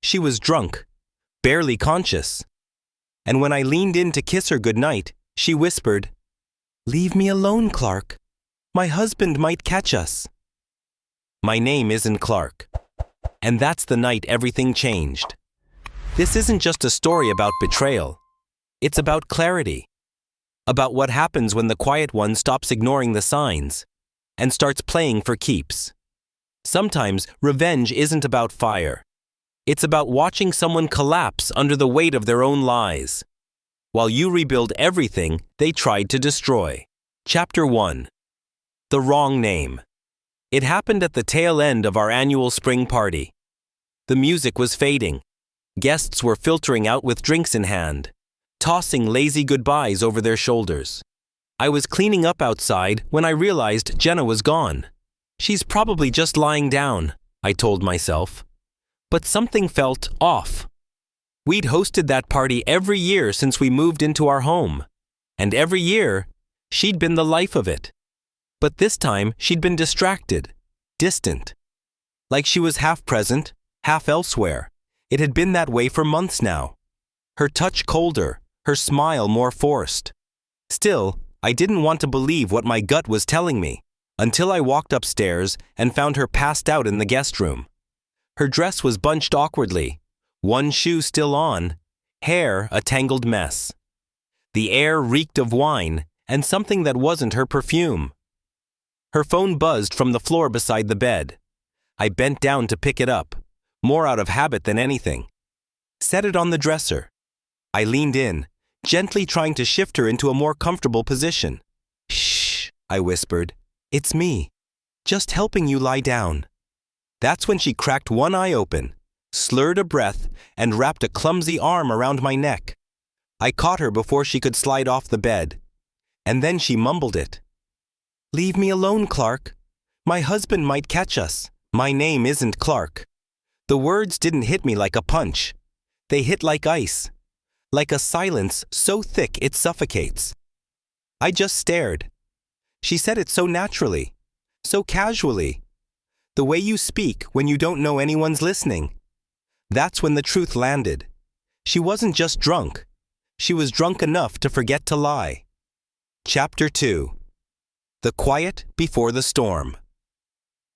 She was drunk, barely conscious. And when I leaned in to kiss her goodnight, she whispered, "Leave me alone, Clark. My husband might catch us." My name isn't Clark. And that's the night everything changed. This isn't just a story about betrayal. It's about clarity. About what happens when the quiet one stops ignoring the signs and starts playing for keeps. Sometimes revenge isn't about fire. It's about watching someone collapse under the weight of their own lies, while you rebuild everything they tried to destroy. Chapter 1. The Wrong Name. It happened at the tail end of our annual spring party. The music was fading. Guests were filtering out with drinks in hand, tossing lazy goodbyes over their shoulders. I was cleaning up outside when I realized Jenna was gone. She's probably just lying down, I told myself. But something felt off. We'd hosted that party every year since we moved into our home. And every year, she'd been the life of it. But this time, she'd been distracted, distant. Like she was half present, half elsewhere. It had been that way for months now. Her touch colder, her smile more forced. Still, I didn't want to believe what my gut was telling me, until I walked upstairs and found her passed out in the guest room. Her dress was bunched awkwardly, one shoe still on, hair a tangled mess. The air reeked of wine and something that wasn't her perfume. Her phone buzzed from the floor beside the bed. I bent down to pick it up, more out of habit than anything. Set it on the dresser. I leaned in, gently trying to shift her into a more comfortable position. "Shh," I whispered. "It's me. Just helping you lie down." That's when she cracked one eye open, slurred a breath, and wrapped a clumsy arm around my neck. I caught her before she could slide off the bed. And then she mumbled it. "Leave me alone, Clark. My husband might catch us. My name isn't Clark." The words didn't hit me like a punch. They hit like ice. Like a silence so thick it suffocates. I just stared. She said it so naturally, so casually. The way you speak when you don't know anyone's listening. That's when the truth landed. She wasn't just drunk. She was drunk enough to forget to lie. Chapter 2. The Quiet Before the Storm.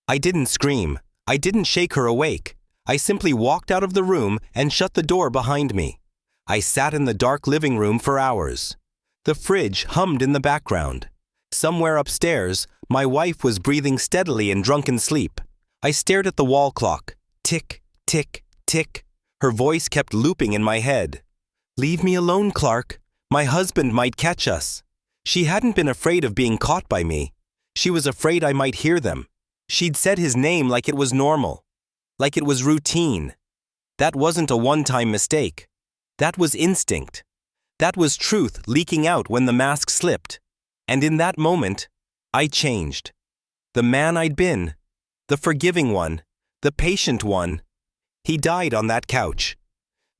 I didn't scream. I didn't shake her awake. I simply walked out of the room and shut the door behind me. I sat in the dark living room for hours. The fridge hummed in the background. Somewhere upstairs, my wife was breathing steadily in drunken sleep. I stared at the wall clock. Tick, tick, tick. Her voice kept looping in my head. "Leave me alone, Clark. My husband might catch us." She hadn't been afraid of being caught by me. She was afraid I might hear them. She'd said his name like it was normal, like it was routine. That wasn't a one-time mistake. That was instinct. That was truth leaking out when the mask slipped. And in that moment, I changed. The man I'd been, the forgiving one, the patient one, he died on that couch.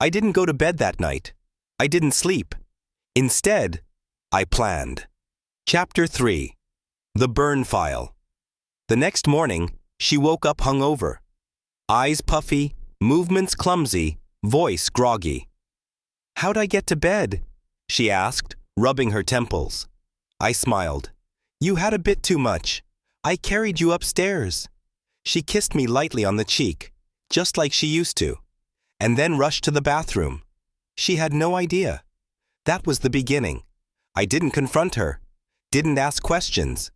I didn't go to bed that night. I didn't sleep. Instead, I planned. Chapter 3. The Burn File. The next morning, she woke up hungover. Eyes puffy, movements clumsy, voice groggy. "How'd I get to bed?" she asked, rubbing her temples. I smiled. "You had a bit too much. I carried you upstairs." She kissed me lightly on the cheek, just like she used to, and then rushed to the bathroom. She had no idea. That was the beginning. I didn't confront her, didn't ask questions.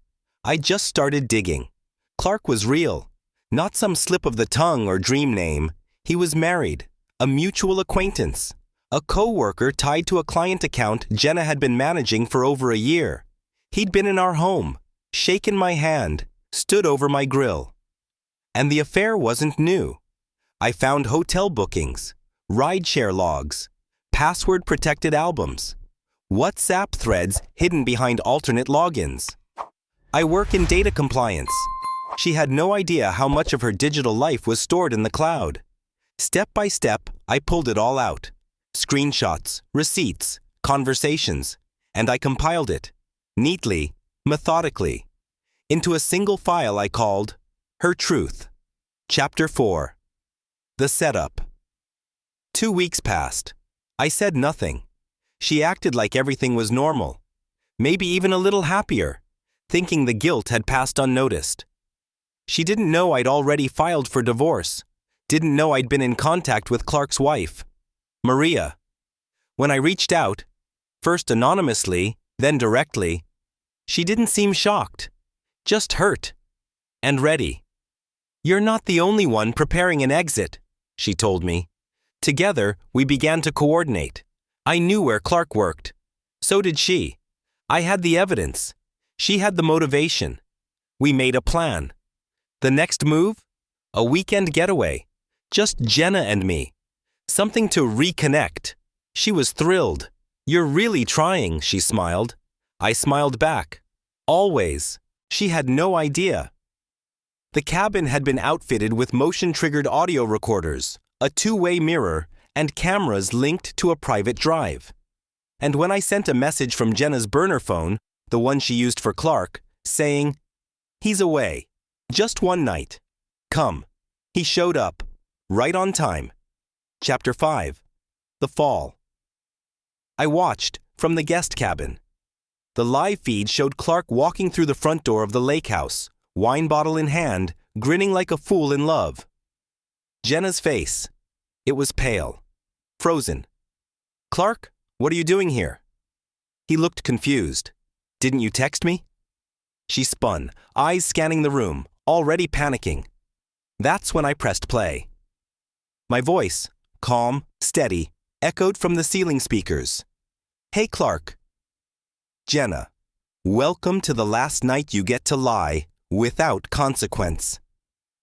I just started digging. Clark was real, not some slip of the tongue or dream name. He was married, a mutual acquaintance, a co-worker tied to a client account Jenna had been managing for over a year. He'd been in our home, shaken my hand, stood over my grill. And the affair wasn't new. I found hotel bookings, rideshare logs, password-protected albums, WhatsApp threads hidden behind alternate logins. I work in data compliance. She had no idea how much of her digital life was stored in the cloud. Step by step, I pulled it all out. Screenshots, receipts, conversations, and I compiled it, neatly, methodically, into a single file I called Her Truth. Chapter 4. The Setup. 2 weeks passed. I said nothing. She acted like everything was normal, maybe even a little happier, thinking the guilt had passed unnoticed. She didn't know I'd already filed for divorce, didn't know I'd been in contact with Clark's wife, Maria. When I reached out, first anonymously, then directly, she didn't seem shocked, just hurt and ready. "You're not the only one preparing an exit," she told me. Together, we began to coordinate. I knew where Clark worked. So did she. I had the evidence. She had the motivation. We made a plan. The next move? A weekend getaway. Just Jenna and me. Something to reconnect. She was thrilled. "You're really trying," she smiled. I smiled back. Always. She had no idea. The cabin had been outfitted with motion-triggered audio recorders, a two-way mirror, and cameras linked to a private drive. And when I sent a message from Jenna's burner phone, the one she used for Clark, saying, "He's away. Just one night. Come," he showed up, right on time. Chapter 5. The Fall. I watched from the guest cabin. The live feed showed Clark walking through the front door of the lake house, wine bottle in hand, grinning like a fool in love. Jenna's face. It was pale. Frozen. "Clark, what are you doing here?" He looked confused. "Didn't you text me?" She spun, eyes scanning the room, already panicking. That's when I pressed play. My voice, calm, steady, echoed from the ceiling speakers. "Hey, Clark." "Jenna, welcome to the last night you get to lie without consequence."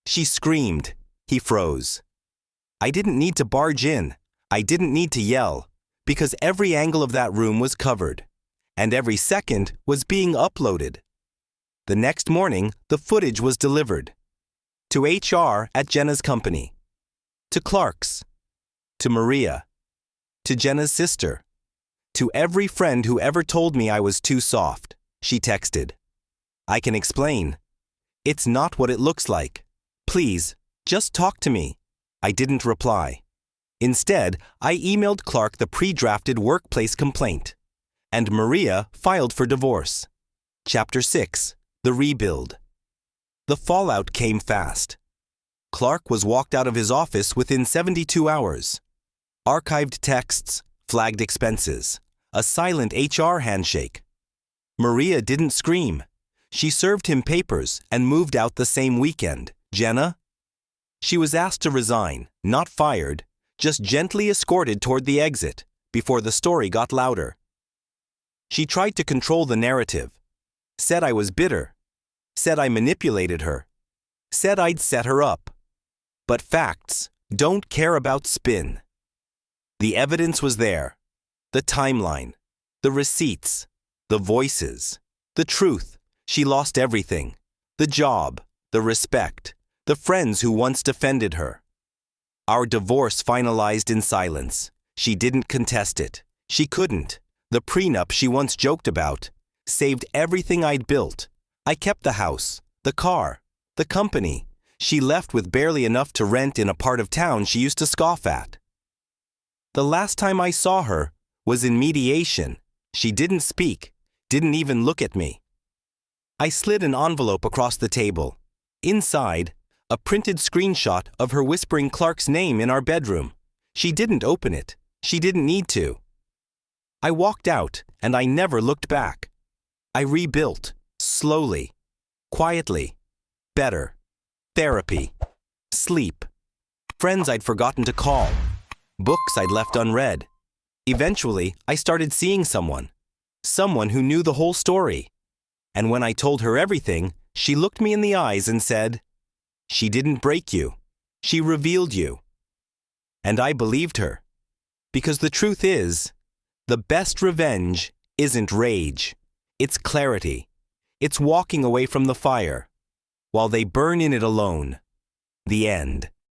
She screamed. He froze. I didn't need to barge in. I didn't need to yell, because every angle of that room was covered, and every second was being uploaded. The next morning, the footage was delivered. To HR at Jenna's company. To Clark's. To Maria. To Jenna's sister. To every friend who ever told me I was too soft, she texted. "I can explain. It's not what it looks like. Please, just talk to me." I didn't reply. Instead, I emailed Clark the pre-drafted workplace complaint. And Maria filed for divorce. Chapter 6. The Rebuild. The fallout came fast. Clark was walked out of his office within 72 hours. Archived texts, flagged expenses, a silent HR handshake. Maria didn't scream. She served him papers and moved out the same weekend. Jenna? She was asked to resign, not fired, just gently escorted toward the exit before the story got louder. She tried to control the narrative, said I was bitter, said I manipulated her, said I'd set her up. But facts don't care about spin. The evidence was there, the timeline, the receipts, the voices, the truth. She lost everything, the job, the respect, the friends who once defended her. Our divorce finalized in silence. She didn't contest it. She couldn't. The prenup she once joked about saved everything I'd built. I kept the house, the car, the company. She left with barely enough to rent in a part of town she used to scoff at. The last time I saw her was in mediation. She didn't speak, didn't even look at me. I slid an envelope across the table. Inside, a printed screenshot of her whispering Clark's name in our bedroom. She didn't open it. She didn't need to. I walked out, and I never looked back. I rebuilt, slowly, quietly, better. Therapy, sleep, friends I'd forgotten to call, books I'd left unread. Eventually, I started seeing someone who knew the whole story. And when I told her everything, she looked me in the eyes and said, "She didn't break you. She revealed you." And I believed her. Because the truth is, the best revenge isn't rage. It's clarity. It's walking away from the fire, while they burn in it alone. The end.